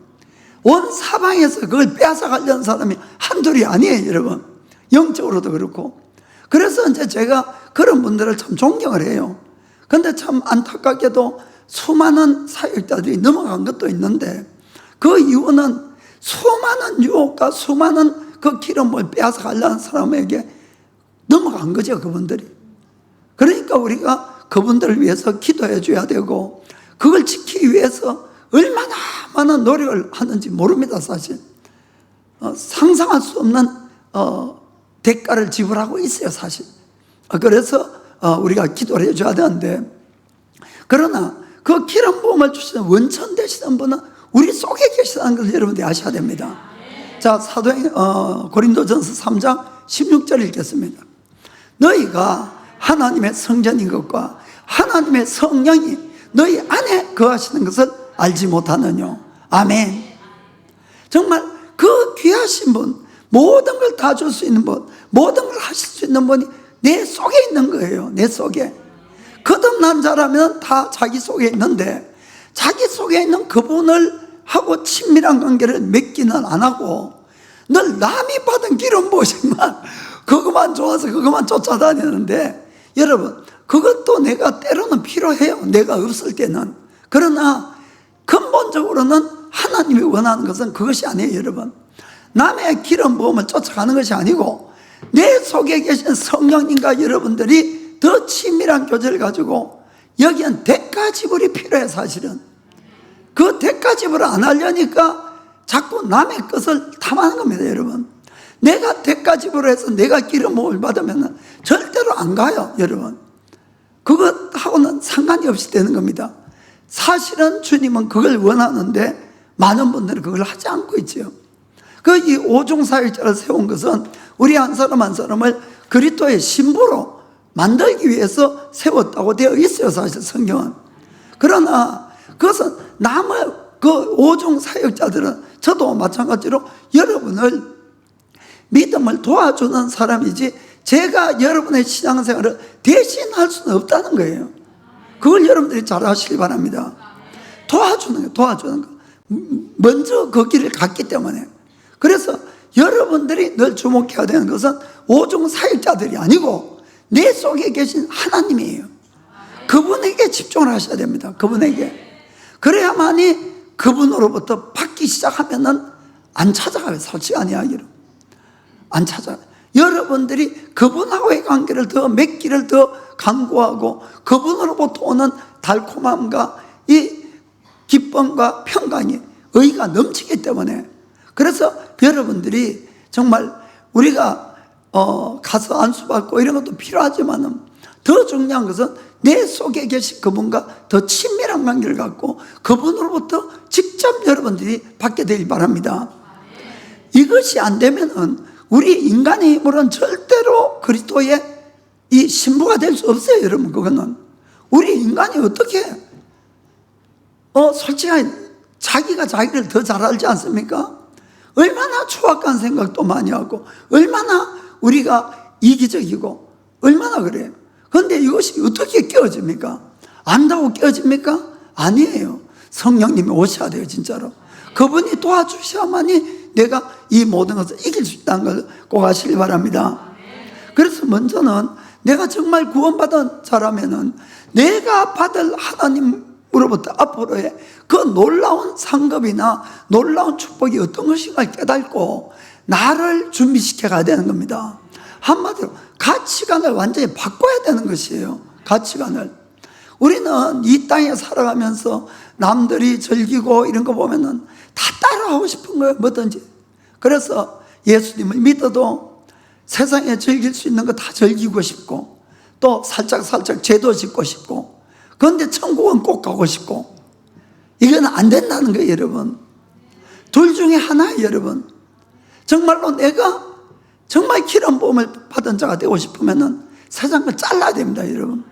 온 사방에서 그걸 빼앗아가려는 사람이 한둘이 아니에요. 여러분 영적으로도 그렇고. 그래서 이제 제가 그런 분들을 참 존경을 해요. 근데 참 안타깝게도 수많은 사역자들이 넘어간 것도 있는데 그 이유는 수많은 유혹과 수많은 그 기름을 빼앗아 가려는 사람에게 넘어간 거죠. 그분들이. 그러니까 우리가 그분들을 위해서 기도해 줘야 되고 그걸 지키기 위해서 얼마나 많은 노력을 하는지 모릅니다. 사실 상상할 수 없는 대가를 지불하고 있어요. 사실. 그래서 우리가 기도를 해줘야 되는데, 그러나 그 기름 부음을 주시는 원천 되시는 분은 우리 속에 계시다는 걸 여러분들이 아셔야 됩니다. 자, 고린도전서 3장 16절 읽겠습니다. 너희가 하나님의 성전인 것과 하나님의 성령이 너희 안에 거하시는 것을 알지 못하느뇨. 아멘. 정말 그 귀하신 분, 모든 걸 다 줄 수 있는 분, 모든 걸 하실 수 있는 분이 내 속에 있는 거예요. 내 속에. 거듭난 자라면 다 자기 속에 있는데 자기 속에 있는 그분을 하고 친밀한 관계를 맺기는 안 하고 늘 남이 받은 기름 부으심만 그것만 좋아서 그것만 쫓아다니는데, 여러분 그것도 내가 때로는 필요해요. 내가 없을 때는. 그러나 근본적으로는 하나님이 원하는 것은 그것이 아니에요. 여러분 남의 기름 부음을 쫓아가는 것이 아니고 내 속에 계신 성령님과 여러분들이 더 친밀한 교제를 가지고, 여기엔 대가 지불이 필요해. 사실은 그 대가 지불을 안 하려니까 자꾸 남의 것을 탐하는 겁니다. 여러분 내가 대가 지불을 해서 내가 기름 부음을 받으면 절대로 안 가요. 여러분 그것하고는 상관이 없이 되는 겁니다. 사실은 주님은 그걸 원하는데 많은 분들은 그걸 하지 않고 있죠. 이 오종사역자를 세운 것은 우리 한 사람 한 사람을 그리스도의 신부로 만들기 위해서 세웠다고 되어 있어요. 사실 성경은. 그러나 그것은 남의 그 오종사역자들은, 저도 마찬가지로 여러분을 믿음을 도와주는 사람이지 제가 여러분의 신앙생활을 대신할 수는 없다는 거예요. 그걸 여러분들이 잘 아시기 바랍니다. 도와주는 거. 먼저 그 길을 갔기 때문에. 그래서 여러분들이 늘 주목해야 되는 것은 오종 사역자들이 아니고 내 속에 계신 하나님이에요. 그분에게 집중을 하셔야 됩니다. 그분에게. 그래야만이 그분으로부터 받기 시작하면은 안 찾아가요. 솔직히 아니하기로. 안 찾아가요. 여러분들이 그분하고의 관계를 더 맺기를 더 강구하고 그분으로부터 오는 달콤함과 이 기쁨과 평강이 의가 넘치기 때문에, 그래서 여러분들이 정말 우리가 가서 안수받고 이런 것도 필요하지만 더 중요한 것은 내 속에 계신 그분과 더 친밀한 관계를 갖고 그분으로부터 직접 여러분들이 받게 되길 바랍니다. 이것이 안 되면은 우리 인간의 힘으로는 절대로 그리스도의 이 신부가 될 수 없어요. 여러분 그거는 우리 인간이 어떻게 솔직히 자기가 자기를 더 잘 알지 않습니까? 얼마나 추악한 생각도 많이 하고 얼마나 우리가 이기적이고 얼마나 그래요. 그런데 이것이 어떻게 깨어집니까? 안다고 깨어집니까? 아니에요. 성령님이 오셔야 돼요. 진짜로 그분이 도와주셔야만이 내가 이 모든 것을 이길 수 있다는 걸 꼭 아시기 바랍니다. 그래서 먼저는 내가 정말 구원받은 자라면은 내가 받을 하나님으로부터 앞으로의 그 놀라운 상급이나 놀라운 축복이 어떤 것인가 깨닫고 나를 준비시켜 가야 되는 겁니다. 한마디로 가치관을 완전히 바꿔야 되는 것이에요. 가치관을. 우리는 이 땅에 살아가면서 남들이 즐기고 이런 거 보면은 다 따라하고 싶은 거예요. 뭐든지. 그래서 예수님을 믿어도 세상에 즐길 수 있는 거 다 즐기고 싶고 또 살짝 죄도 짓고 싶고, 그런데 천국은 꼭 가고 싶고, 이건 안 된다는 거예요. 여러분 둘 중에 하나예요. 여러분 정말로 내가 정말 기름 부음을 받은 자가 되고 싶으면은 세상을 잘라야 됩니다. 여러분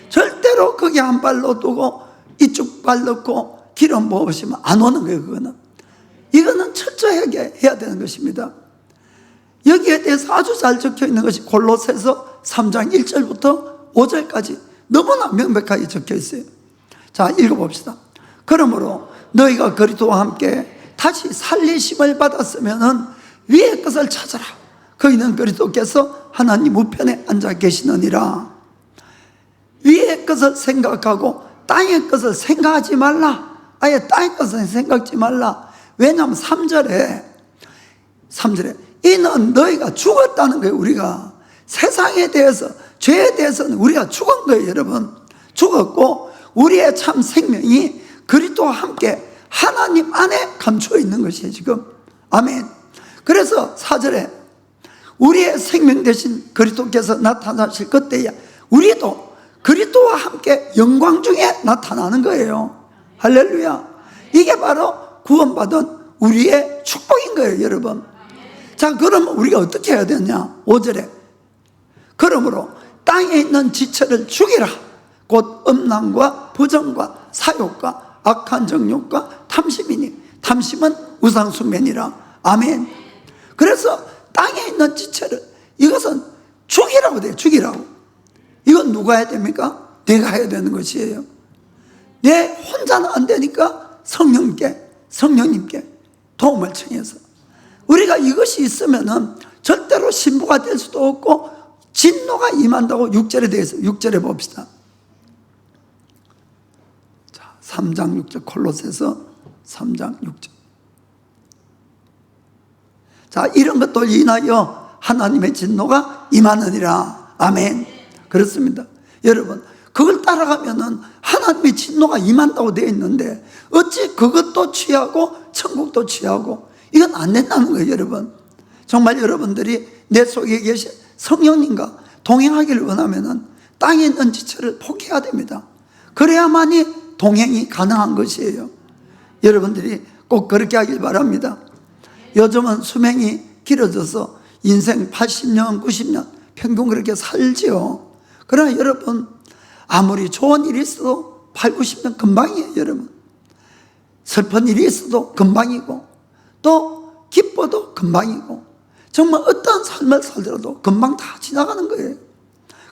절대로 거기 한 발로 두고 이쪽 발 넣고 기름 부으시면 안 오는 거예요. 그거는 이거는 철저하게 해야 되는 것입니다. 여기에 대해서 아주 잘 적혀 있는 것이 골로새서 3장 1절부터 5절까지 너무나 명백하게 적혀 있어요. 자, 읽어봅시다. 그러므로 너희가 그리스도와 함께 다시 살리심을 받았으면은 위의 것을 찾아라. 거기는 그리스도께서 하나님 우편에 앉아 계시느니라. 위의 것을 생각하고 땅의 것을 생각하지 말라. 아예 땅의 것을 생각하지 말라. 왜냐하면 3절에 이는 너희가 죽었다는 거예요. 우리가 세상에 대해서, 죄에 대해서는 우리가 죽은 거예요. 여러분, 죽었고 우리의 참 생명이 그리스도와 함께 하나님 안에 감추어 있는 것이에요. 지금. 아멘. 그래서 4절에 우리의 생명 대신 그리스도께서 나타나실 그때야 우리도 그리스도와 함께 영광 중에 나타나는 거예요. 할렐루야. 이게 바로 구원받은 우리의 축복인 거예요. 여러분. 자, 그러면 우리가 어떻게 해야 되냐? 5절에 그러므로 땅에 있는 지체를 죽이라. 곧 음란과 부정과 사욕과 악한 정욕과 탐심이니 탐심은 우상숭배니라. 아멘. 그래서 땅에 있는 지체를 이것은 죽이라고 돼요. 죽이라고. 이건 누가 해야 됩니까? 내가 해야 되는 것이에요. 내 혼자는 안 되니까 성령님께 도움을 청해서 우리가 이것이 있으면은 절대로 신부가 될 수도 없고 진노가 임한다고 6절에 대해서 6절에 봅시다. 자, 3장 6절 골로새서 3장 6절. 자, 이런 것도 인하여 하나님의 진노가 임하느니라. 아멘. 그렇습니다. 여러분, 그걸 따라가면은 하나님의 진노가 임한다고 되어 있는데 어찌 그것도 취하고 천국도 취하고 이건 안 된다는 거예요. 여러분, 정말 여러분들이 내 속에 계신 성령님과 동행하기를 원하면은 땅에 있는 지체를 포기해야 됩니다. 그래야만이 동행이 가능한 것이에요. 여러분들이 꼭 그렇게 하길 바랍니다. 요즘은 수명이 길어져서 인생 80년, 90년 평균 그렇게 살지요. 그러나 여러분, 아무리 좋은 일이 있어도 8, 90년 금방이에요. 여러분, 슬픈 일이 있어도 금방이고 또 기뻐도 금방이고 정말 어떠한 삶을 살더라도 금방 다 지나가는 거예요.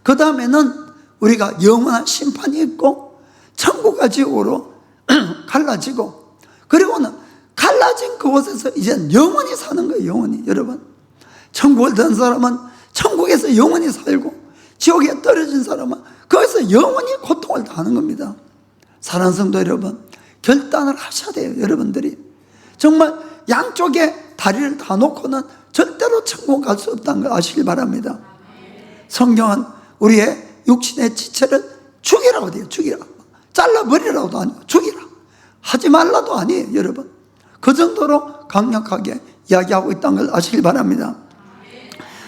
그 다음에는 우리가 영원한 심판이 있고 천국과 지옥으로 갈라지고, 그리고는 갈라진 그곳에서 이제 영원히 사는 거예요. 영원히. 여러분, 천국을 든 사람은 천국에서 영원히 살고 지옥에 떨어진 사람은 거기서 영원히 고통을 당하는 겁니다. 사랑하는 성도 여러분, 결단을 하셔야 돼요. 여러분들이 정말 양쪽에 다리를 다 놓고는 절대로 천국 갈 수 없다는 걸 아시길 바랍니다. 성경은 우리의 육신의 지체를 죽이라고 돼요. 죽이라. 잘라버리라고도 아니고 죽이라. 하지 말라도 아니에요. 여러분, 그 정도로 강력하게 이야기하고 있다는 걸 아시길 바랍니다.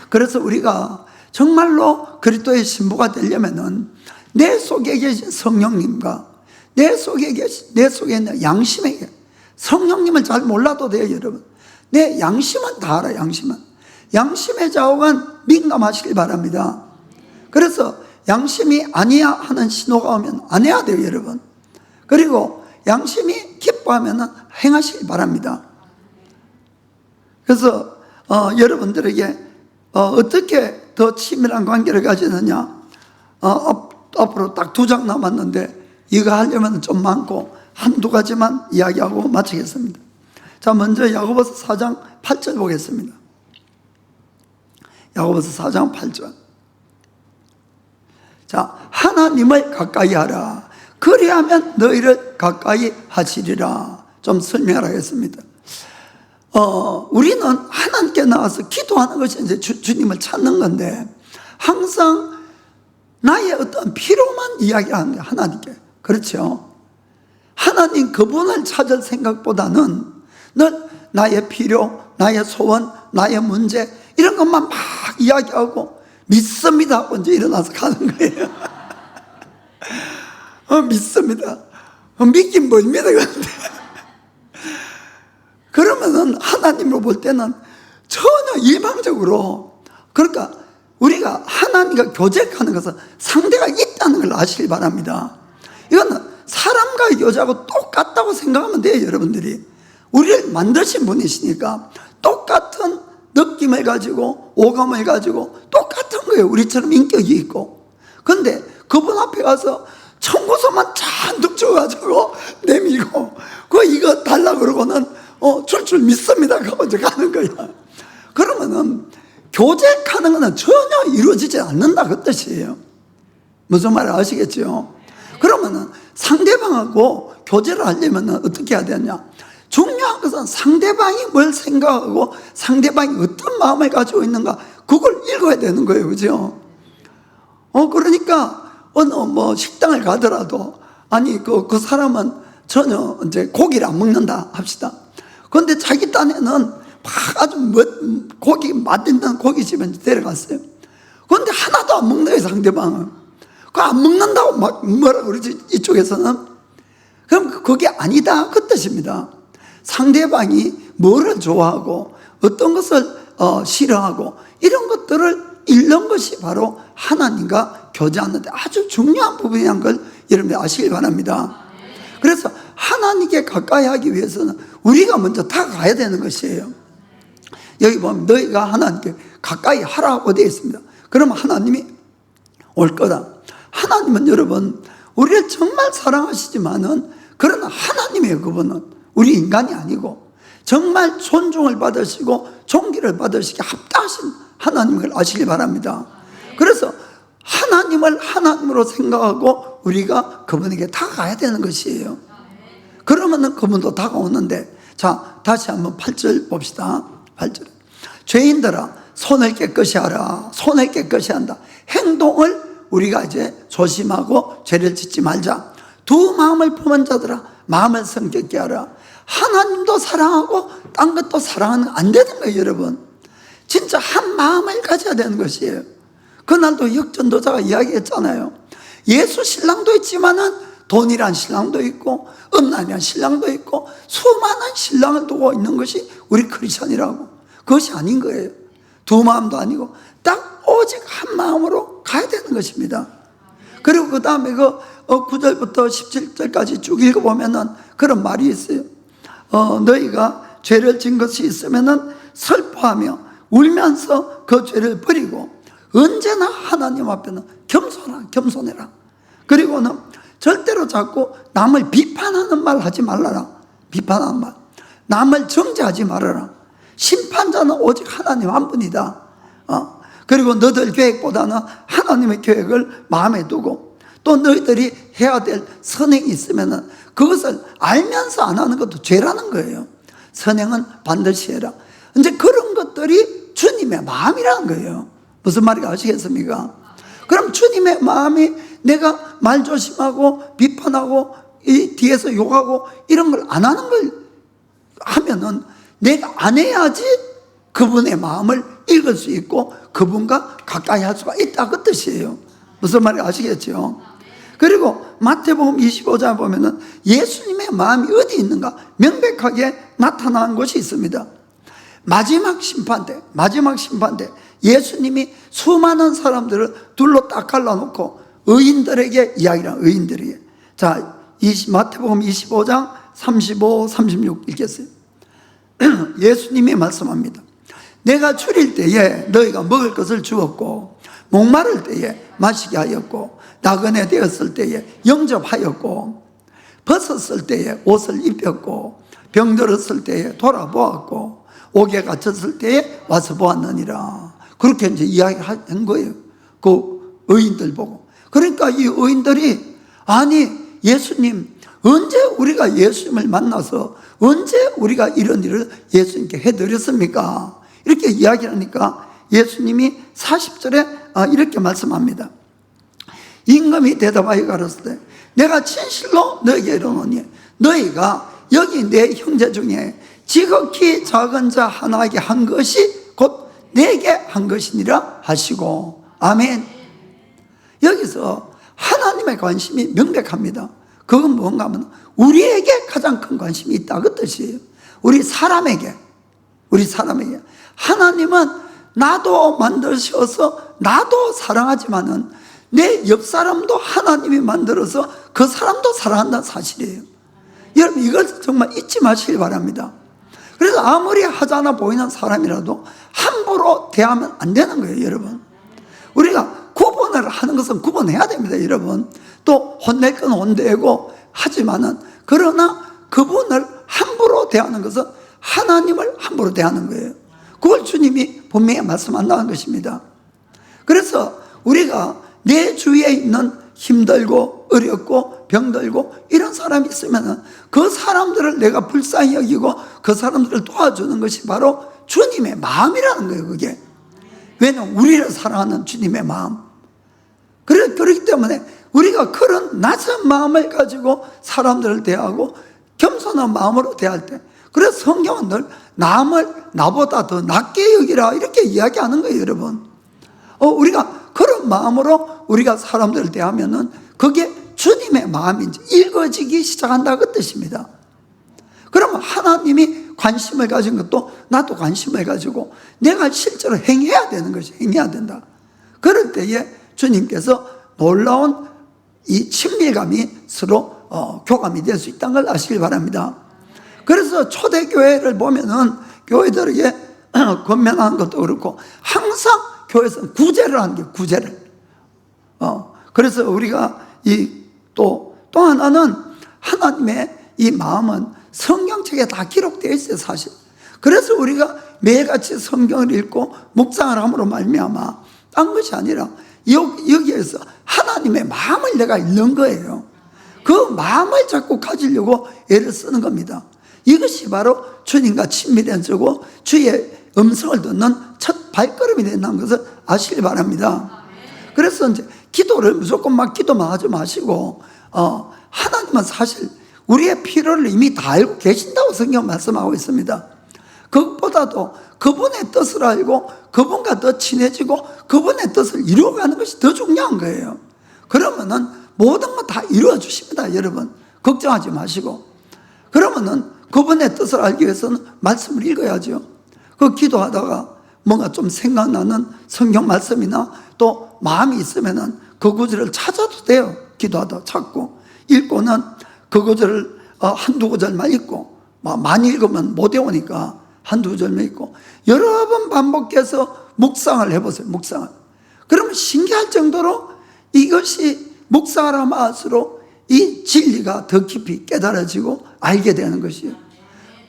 그래서 우리가 정말로 그리스도의 신부가 되려면은 내 속에 계신 성령님과 내 속에 있는 양심에게, 성령님을 잘 몰라도 돼요. 여러분, 내 양심은 다 알아. 양심의 자욱은 민감하시길 바랍니다. 그래서 양심이 아니야 하는 신호가 오면 안 해야 돼요. 여러분, 그리고 양심이 기뻐하면 행하시길 바랍니다. 그래서 여러분들에게 어떻게 더 친밀한 관계를 가지느냐, 앞으로 딱 2장 남았는데 이거 하려면 좀 많고 한두 가지만 이야기하고 마치겠습니다. 자, 먼저 야고보서 4장 8절 보겠습니다. 야고보서 4장 8절. 자, 하나님을 가까이 하라. 그리하면 너희를 가까이 하시리라. 좀 설명하겠습니다. 우리는 하나님께 나와서 기도하는 것이 이제 주님을 찾는 건데, 항상 나의 어떤 필요만 이야기하는 거예요. 하나님께. 그렇죠? 하나님 그분을 찾을 생각보다는 늘 나의 필요, 나의 소원, 나의 문제 이런 것만 막 이야기하고 믿습니다 하고 이제 일어나서 가는 거예요. 믿습니다. 믿긴 뭐입니다. 그러면은 하나님으로 볼 때는 전혀 일방적으로, 그러니까 우리가 하나님과 교제하는 것은 상대가 있다는 걸 아시길 바랍니다. 이거는 사람과 교제하고 똑같다고 생각하면 돼요. 여러분들이 우리를 만드신 분이시니까 똑같은 느낌을 가지고 오감을 가지고 똑같은 거예요. 우리처럼 인격이 있고. 근데 그분 앞에 가서 청구서만 잔뜩 줘가지고 내밀고 이거 달라 그러고는 줄줄 믿습니다 하고 이제 가는 거야. 그러면은 교제하는 거는 전혀 이루어지지 않는다 그 뜻이에요. 무슨 말을 아시겠죠? 그러면은 상대방하고 교제를 하려면 어떻게 해야 되냐? 중요한 것은 상대방이 뭘 생각하고 상대방이 어떤 마음을 가지고 있는가, 그걸 읽어야 되는 거예요. 그죠? 그러니까 어느 식당을 가더라도 아니 그 사람은 전혀 이제 고기를 안 먹는다 합시다. 그런데 자기 딴에는 막 아주 고기 맛있는 고깃집에 데려갔어요. 그런데 하나도 안 먹는 거예요. 상대방은 그 안 먹는다고 막 뭐라 그러지 이쪽에서는. 그럼 그게 아니다 그 뜻입니다. 상대방이 뭐를 좋아하고 어떤 것을 싫어하고 이런 것들을 읽는 것이 바로 하나님과 교제하는데 아주 중요한 부분이라는 걸 여러분이 아시길 바랍니다. 그래서 하나님께 가까이 하기 위해서는 우리가 먼저 다가가야 되는 것이에요. 여기 보면 너희가 하나님께 가까이 하라고 되어 있습니다. 그러면 하나님이 올 거다. 하나님은 여러분 우리를 정말 사랑하시지만은 그러나 하나님이에요. 그분은 우리 인간이 아니고 정말 존중을 받으시고 존귀를 받으시기 합당하신 하나님을 아시길 바랍니다. 그래서 하나님을 하나님으로 생각하고 우리가 그분에게 다가가야 되는 것이에요. 그러면은 그분도 다가오는데, 자 다시 한번 8절 봅시다. 8절 죄인들아 손을 깨끗이 하라. 손을 깨끗이 한다. 행동을 우리가 이제 조심하고 죄를 짓지 말자. 두 마음을 품은 자들아 마음을 성결케 하라. 하나님도 사랑하고 딴 것도 사랑하는 안 되는 거예요. 여러분 진짜 한 마음을 가져야 되는 것이에요. 그날도 역전도자가 이야기했잖아요. 예수 신랑도 있지만은 돈이란 신랑도 있고 음란이란 신랑도 있고 수많은 신랑을 두고 있는 것이 우리 크리스천이라고. 그것이 아닌 거예요. 두 마음도 아니고 딱 오직 한 마음으로 가야 되는 것입니다. 그리고 그 다음에 9절부터 17절까지 쭉 읽어보면은 그런 말이 있어요. 너희가 죄를 진 것이 있으면은 슬퍼하며 울면서 그 죄를 버리고 언제나 하나님 앞에는 겸손해라. 그리고는 절대로 자꾸 남을 비판하는 말 하지 말라라. 비판하는 말. 남을 정죄하지 말아라. 심판자는 오직 하나님 한 분이다. 그리고 너들 계획보다는 하나님의 계획을 마음에 두고 또 너희들이 해야 될 선행이 있으면은 그것을 알면서 안 하는 것도 죄라는 거예요. 선행은 반드시 해라. 이제 그런 것들이 주님의 마음이라는 거예요. 무슨 말인지 아시겠습니까? 그럼 주님의 마음이 내가 말 조심하고 비판하고 이 뒤에서 욕하고 이런 걸 안 하는 걸 하면은 내가 안 해야지 그분의 마음을 읽을 수 있고 그분과 가까이 할 수가 있다 그 뜻이에요. 무슨 말인지 아시겠죠? 그리고 마태복음 25장 보면은 예수님의 마음이 어디 있는가 명백하게 나타난 것이 있습니다. 마지막 심판 때 예수님이 수많은 사람들을 둘로 딱 갈라놓고 의인들에게 이야기를 한 의인들에게. 자, 마태복음 25장 35, 36 읽겠어요. 예수님이 말씀합니다. 내가 줄일 때에 너희가 먹을 것을 주었고 목마를 때에 마시게 하였고 나그네 되었을 때에 영접하였고 벗었을 때에 옷을 입혔고 병들었을 때에 돌아보았고 옥에 갇혔을 때에 와서 보았느니라. 그렇게 이제 이야기한 거예요. 그 의인들 보고. 그러니까 이 의인들이 아니 예수님 언제 우리가 예수님을 만나서 언제 우리가 이런 일을 예수님께 해드렸습니까? 이렇게 이야기하니까 예수님이 40절에 이렇게 말씀합니다. 임금이 대답하여 가로되 내가 진실로 너에게 이르노니 너희가 여기 내 형제 중에 지극히 작은 자 하나에게 한 것이 곧 내게 한 것이니라 하시고. 아멘. 여기서 하나님의 관심이 명백합니다. 그건 뭔가 하면 우리에게 가장 큰 관심이 있다 그 뜻이에요. 우리 사람에게 하나님은 나도 만드셔서 나도 사랑하지만은 내 옆 사람도 하나님이 만들어서 그 사람도 사랑한다는 사실이에요. 여러분 이걸 정말 잊지 마시길 바랍니다. 그래서 아무리 하찮아 보이는 사람이라도 함부로 대하면 안 되는 거예요, 여러분. 우리가 구분을 하는 것은 구분해야 됩니다, 여러분. 또 혼낼 건 혼내고 하지만은, 그러나 그분을 함부로 대하는 것은 하나님을 함부로 대하는 거예요. 그걸 주님이 분명히 말씀한다는 것입니다. 그래서 우리가 내 주위에 있는 힘들고 어렵고 병들고 이런 사람이 있으면 그 사람들을 내가 불쌍히 여기고 그 사람들을 도와주는 것이 바로 주님의 마음이라는 거예요, 그게. 왜냐하면 우리를 사랑하는 주님의 마음. 그렇기 때문에 우리가 그런 낮은 마음을 가지고 사람들을 대하고 겸손한 마음으로 대할 때, 그래서 성경은 늘 남을 나보다 더 낮게 여기라 이렇게 이야기하는 거예요, 여러분. 우리가 그런 마음으로 우리가 사람들을 대하면은 그게 주님의 마음인지 읽어지기 시작한다, 그 뜻입니다. 그러면 하나님이 관심을 가진 것도 나도 관심을 가지고 내가 실제로 행해야 되는 것이 행해야 된다. 그럴 때에 주님께서 놀라운 이 친밀감이 서로 교감이 될 수 있다는 걸 아시길 바랍니다. 그래서 초대교회를 보면은 교회들에게 권면하는 것도 그렇고 항상 교회에서는 구제를 하는 게 구제를. 그래서 우리가 또 하나는 하나님의 이 마음은 성경책에 다 기록되어 있어요, 사실. 그래서 우리가 매일같이 성경을 읽고 묵상을 함으로 말미암아 딴 것이 아니라 여기에서 하나님의 마음을 내가 읽는 거예요. 그 마음을 자꾸 가지려고 애를 쓰는 겁니다. 이것이 바로 주님과 친밀해지고 주의 음성을 듣는 첫 발걸음이 된다는 것을 아시길 바랍니다. 그래서 이제 기도를 무조건 막 기도만 하지 마시고, 하나님은 사실 우리의 필요를 이미 다 알고 계신다고 성경 말씀하고 있습니다. 그것보다도 그분의 뜻을 알고 그분과 더 친해지고 그분의 뜻을 이루어가는 것이 더 중요한 거예요. 그러면은 모든 건 다 이루어 주십니다, 여러분. 걱정하지 마시고. 그러면은 그분의 뜻을 알기 위해서는 말씀을 읽어야죠. 그 기도하다가 뭔가 좀 생각나는 성경 말씀이나 또 마음이 있으면은 그 구절을 찾아도 돼요. 기도하다 찾고 읽고는 그 구절을 한두 구절만 읽고, 많이 읽으면 못 외우니까 한두 구절만 읽고 여러 번 반복해서 묵상을 해보세요. 묵상을. 그러면 신기할 정도로 이것이 묵상을 하면 할수록 이 진리가 더 깊이 깨달아지고 알게 되는 것이에요.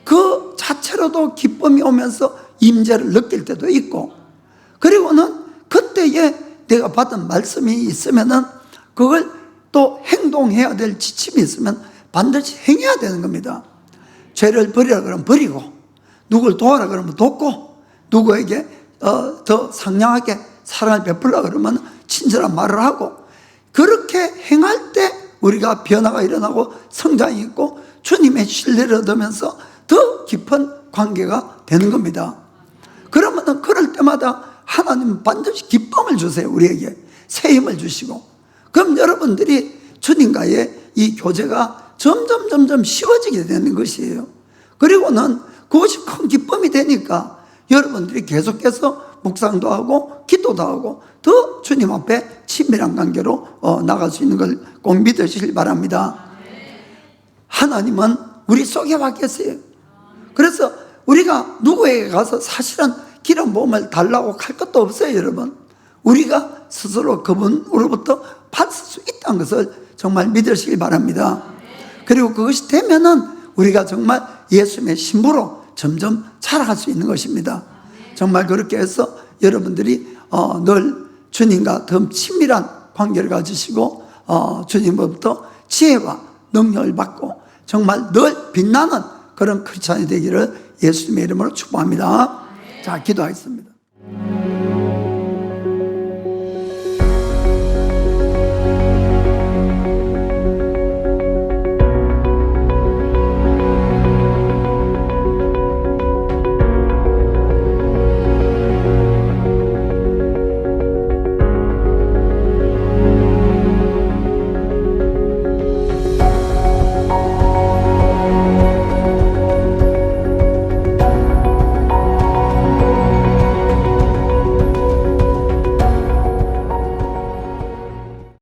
그 자체로도 기쁨이 오면서 임재를 느낄 때도 있고, 그리고는 그때에 내가 받은 말씀이 있으면은 그걸 또 행동해야 될 지침이 있으면 반드시 행해야 되는 겁니다. 죄를 버리라 그러면 버리고, 누구를 도와라 그러면 돕고, 누구에게 더 상냥하게 사랑을 베풀라 그러면 친절한 말을 하고, 그렇게 행할 때 우리가 변화가 일어나고 성장이 있고 주님의 신뢰를 얻으면서 더 깊은 관계가 되는 겁니다. 그러면은 그럴 때마다 하나님은 반드시 기쁨을 주세요. 우리에게 새 힘을 주시고, 그럼 여러분들이 주님과의 이 교제가 점점 쉬워지게 되는 것이에요. 그리고는 그것이 큰 기쁨이 되니까 여러분들이 계속해서 묵상도 하고 기도도 하고 더 주님 앞에 친밀한 관계로 나갈 수 있는 걸 꼭 믿으시길 바랍니다. 하나님은 우리 속에 와 계세요. 그래서 우리가 누구에게 가서 사실은 기름 부음을 달라고 할 것도 없어요, 여러분. 우리가 스스로 그분으로부터 받을 수 있다는 것을 정말 믿으시길 바랍니다. 그리고 그것이 되면은 우리가 정말 예수님의 신부로 점점 자라갈 수 있는 것입니다. 정말 그렇게 해서 여러분들이 늘 주님과 더 친밀한 관계를 가지시고 주님으로부터 지혜와 능력을 받고 정말 늘 빛나는 그런 크리스찬이 되기를 예수님의 이름으로 축복합니다. 자, 기도하겠습니다.